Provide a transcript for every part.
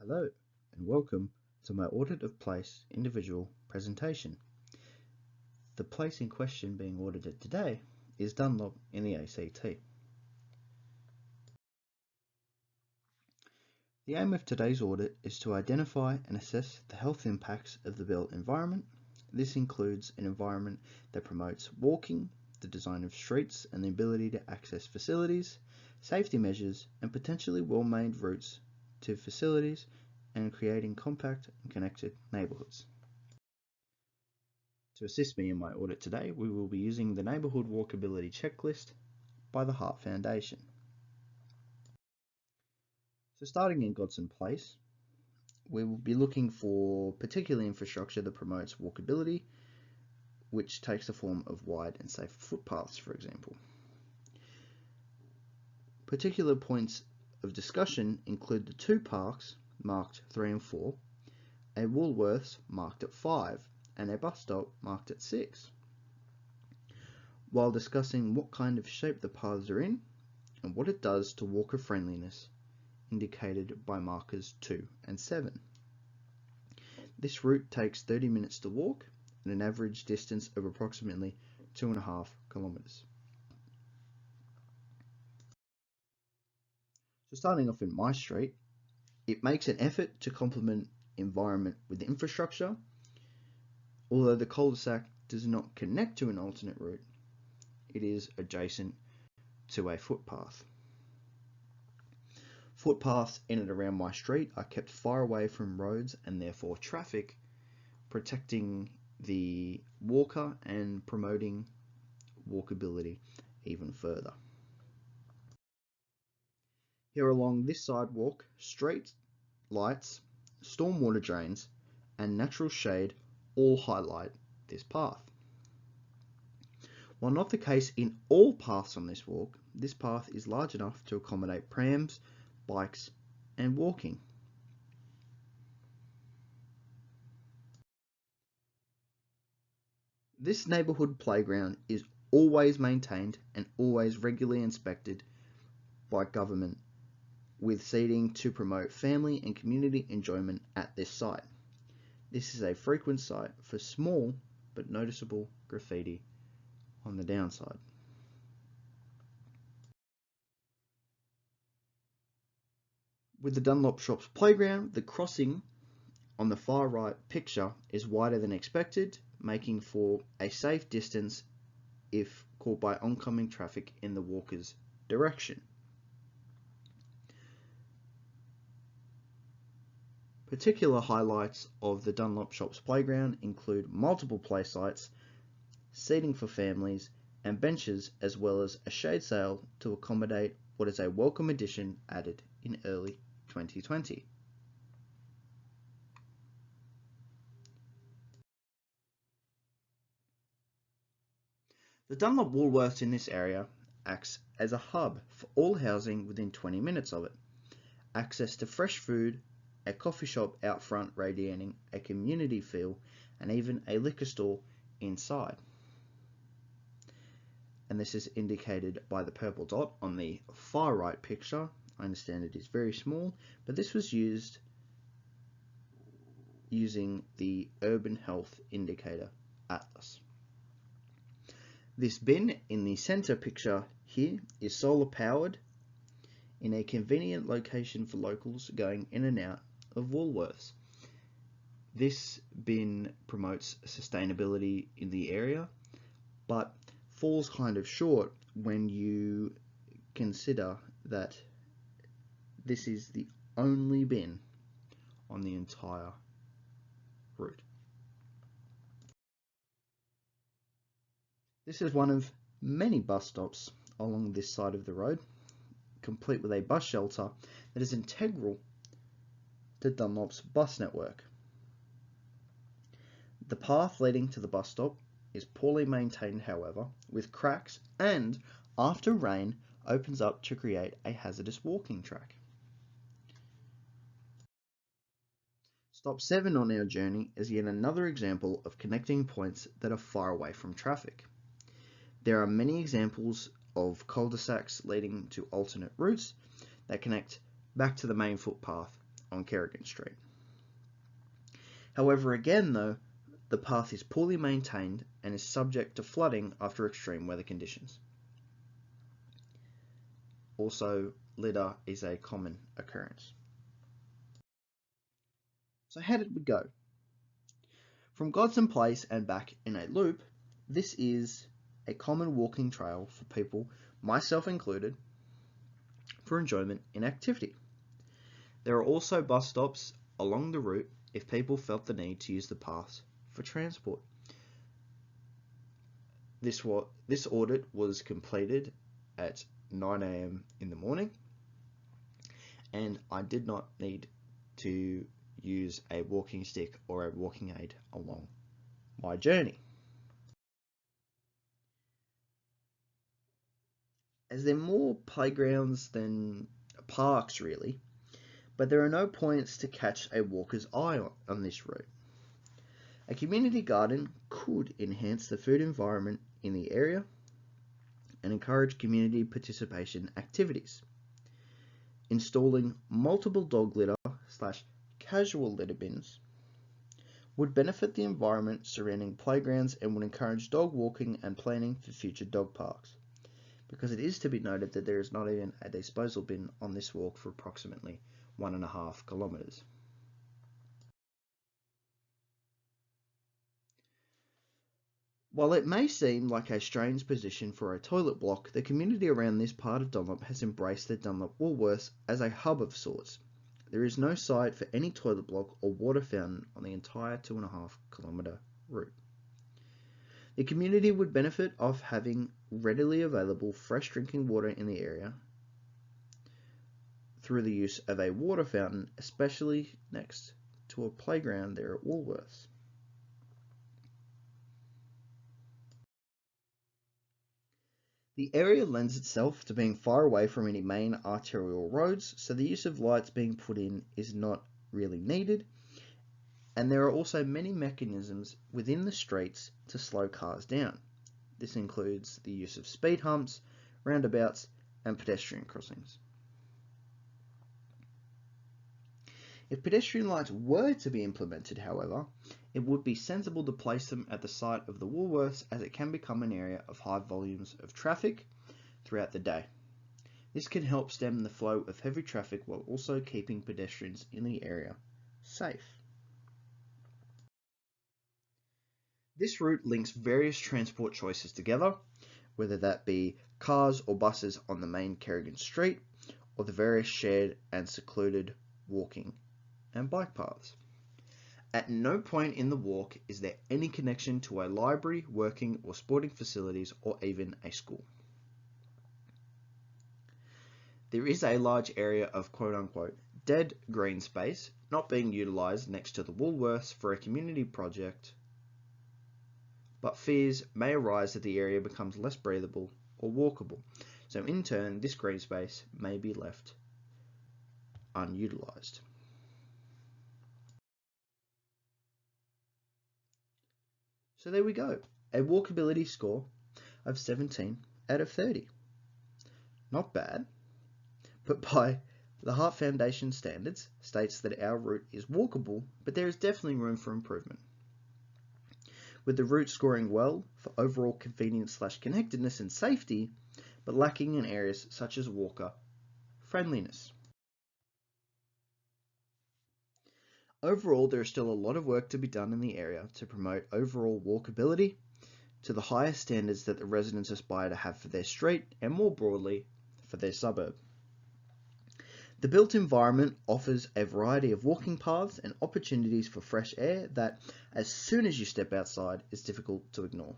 Hello and welcome to my audit of place individual presentation. The place in question being audited today is Dunlop in the ACT. The aim of today's audit is to identify and assess the health impacts of the built environment. This includes an environment that promotes walking, the design of streets and the ability to access facilities, safety measures and potentially well-made routes to facilities and creating compact and connected neighbourhoods. To assist me in my audit today, we will be using the Neighbourhood Walkability Checklist by the Hart Foundation. So starting in Godson Place, we will be looking for particular infrastructure that promotes walkability, which takes the form of wide and safe footpaths, for example. Particular points of discussion include the two parks marked 3 and 4, a Woolworths marked at 5, and a bus stop marked at 6. While discussing what kind of shape the paths are in and what it does to walker friendliness, indicated by markers 2 and 7. This route takes 30 minutes to walk and an average distance of approximately 2.5 kilometers. So starting off in my street, it makes an effort to complement environment with infrastructure. Although the cul-de-sac does not connect to an alternate route, it is adjacent to a footpath. Footpaths in and around my street are kept far away from roads and therefore traffic, protecting the walker and promoting walkability even further. Here along this sidewalk, street lights, stormwater drains, and natural shade all highlight this path. While not the case in all paths on this walk, this path is large enough to accommodate prams, bikes, and walking. This neighbourhood playground is always maintained and always regularly inspected by government, with seating to promote family and community enjoyment at this site. This is a frequent site for small but noticeable graffiti on the downside. With the Dunlop Shops playground, the crossing on the far right picture is wider than expected, making for a safe distance if caught by oncoming traffic in the walker's direction. Particular highlights of the Dunlop Shops playground include multiple play sites, seating for families, and benches, as well as a shade sail to accommodate what is a welcome addition added in early 2020. The Dunlop Woolworths in this area acts as a hub for all housing within 20 minutes of it. Access to fresh food, a coffee shop out front radiating a community feel, and even a liquor store inside. And this is indicated by the purple dot on the far right picture. I understand it is very small, but this was used using the Urban Health Indicator Atlas. This bin in the center picture here is solar powered in a convenient location for locals going in and out of Woolworths. This bin promotes sustainability in the area, but falls kind of short when you consider that this is the only bin on the entire route. This is one of many bus stops along this side of the road, complete with a bus shelter that is integral to Dunlop's bus network. The path leading to the bus stop is poorly maintained, however, with cracks, and after rain opens up to create a hazardous walking track. Stop 7 on our journey is yet another example of connecting points that are far away from traffic. There are many examples of cul-de-sacs leading to alternate routes that connect back to the main footpath on Kerrigan Street. However, again though, the path is poorly maintained and is subject to flooding after extreme weather conditions. Also, litter is a common occurrence. So how did we go? From Godson Place and back in a loop, this is a common walking trail for people, myself included, for enjoyment and activity. There are also bus stops along the route if people felt the need to use the paths for transport. This audit was completed at 9 AM in the morning, and I did not need to use a walking stick or a walking aid along my journey. As there are more playgrounds than parks really, but there are no points to catch a walker's eye on this route. A community garden could enhance the food environment in the area and encourage community participation activities. Installing multiple dog litter / casual litter bins would benefit the environment surrounding playgrounds and would encourage dog walking and planning for future dog parks, because it is to be noted that there is not even a disposal bin on this walk for approximately 1.5 kilometres. While it may seem like a strange position for a toilet block, the community around this part of Dunlop has embraced the Dunlop Woolworths as a hub of sorts. There is no site for any toilet block or water fountain on the entire 2.5 kilometre route. The community would benefit off having readily available fresh drinking water in the area through the use of a water fountain, especially next to a playground there at Woolworths. The area lends itself to being far away from any main arterial roads, so the use of lights being put in is not really needed, and there are also many mechanisms within the streets to slow cars down. This includes the use of speed humps, roundabouts, and pedestrian crossings. If pedestrian lights were to be implemented, however, it would be sensible to place them at the site of the Woolworths, as it can become an area of high volumes of traffic throughout the day. This can help stem the flow of heavy traffic while also keeping pedestrians in the area safe. This route links various transport choices together, whether that be cars or buses on the main Kerrigan Street, or the various shared and secluded walking and bike paths. At no point in the walk is there any connection to a library, working or sporting facilities, or even a school. There is a large area of quote-unquote dead green space not being utilised next to the Woolworths for a community project, but fears may arise that the area becomes less breathable or walkable, so in turn this green space may be left unutilised. So there we go, a walkability score of 17 out of 30. Not bad, but by the Heart Foundation standards states that our route is walkable, but there is definitely room for improvement. With the route scoring well for overall convenience / connectedness and safety, but lacking in areas such as walker friendliness. Overall, there is still a lot of work to be done in the area to promote overall walkability to the highest standards that the residents aspire to have for their street and more broadly for their suburb. The built environment offers a variety of walking paths and opportunities for fresh air that, as soon as you step outside, is difficult to ignore.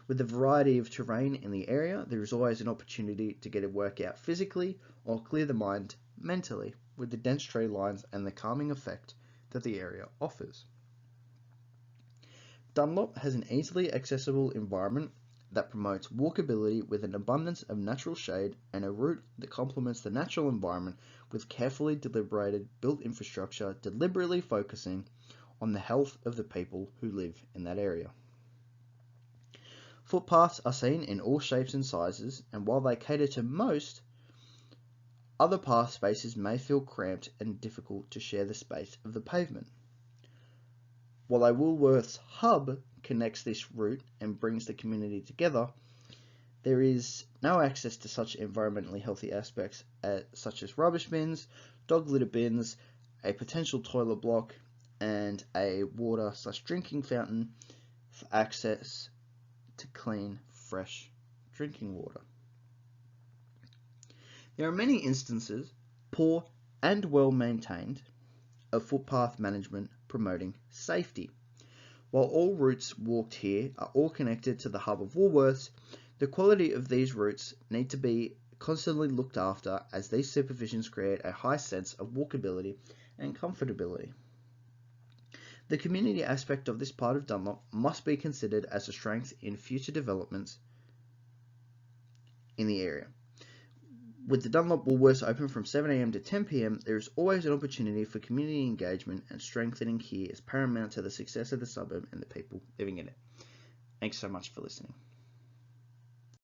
With the variety of terrain in the area, there is always an opportunity to get a workout physically or clear the mind mentally with the dense tree lines and the calming effect that the area offers. Dunlop has an easily accessible environment that promotes walkability with an abundance of natural shade and a route that complements the natural environment with carefully deliberated built infrastructure, deliberately focusing on the health of the people who live in that area. Footpaths are seen in all shapes and sizes, and while they cater to most, other path spaces may feel cramped and difficult to share the space of the pavement. While a Woolworths hub connects this route and brings the community together, there is no access to such environmentally healthy aspects such as rubbish bins, dog litter bins, a potential toilet block, and a water/drinking fountain for access to clean, fresh drinking water. There are many instances, poor and well maintained, of footpath management promoting safety. While all routes walked here are all connected to the hub of Woolworths, the quality of these routes need to be constantly looked after, as these supervisions create a high sense of walkability and comfortability. The community aspect of this part of Dunlop must be considered as a strength in future developments in the area. With the Dunlop Woolworths open from 7 AM to 10 PM, there is always an opportunity for community engagement, and strengthening here is paramount to the success of the suburb and the people living in it. Thanks so much for listening.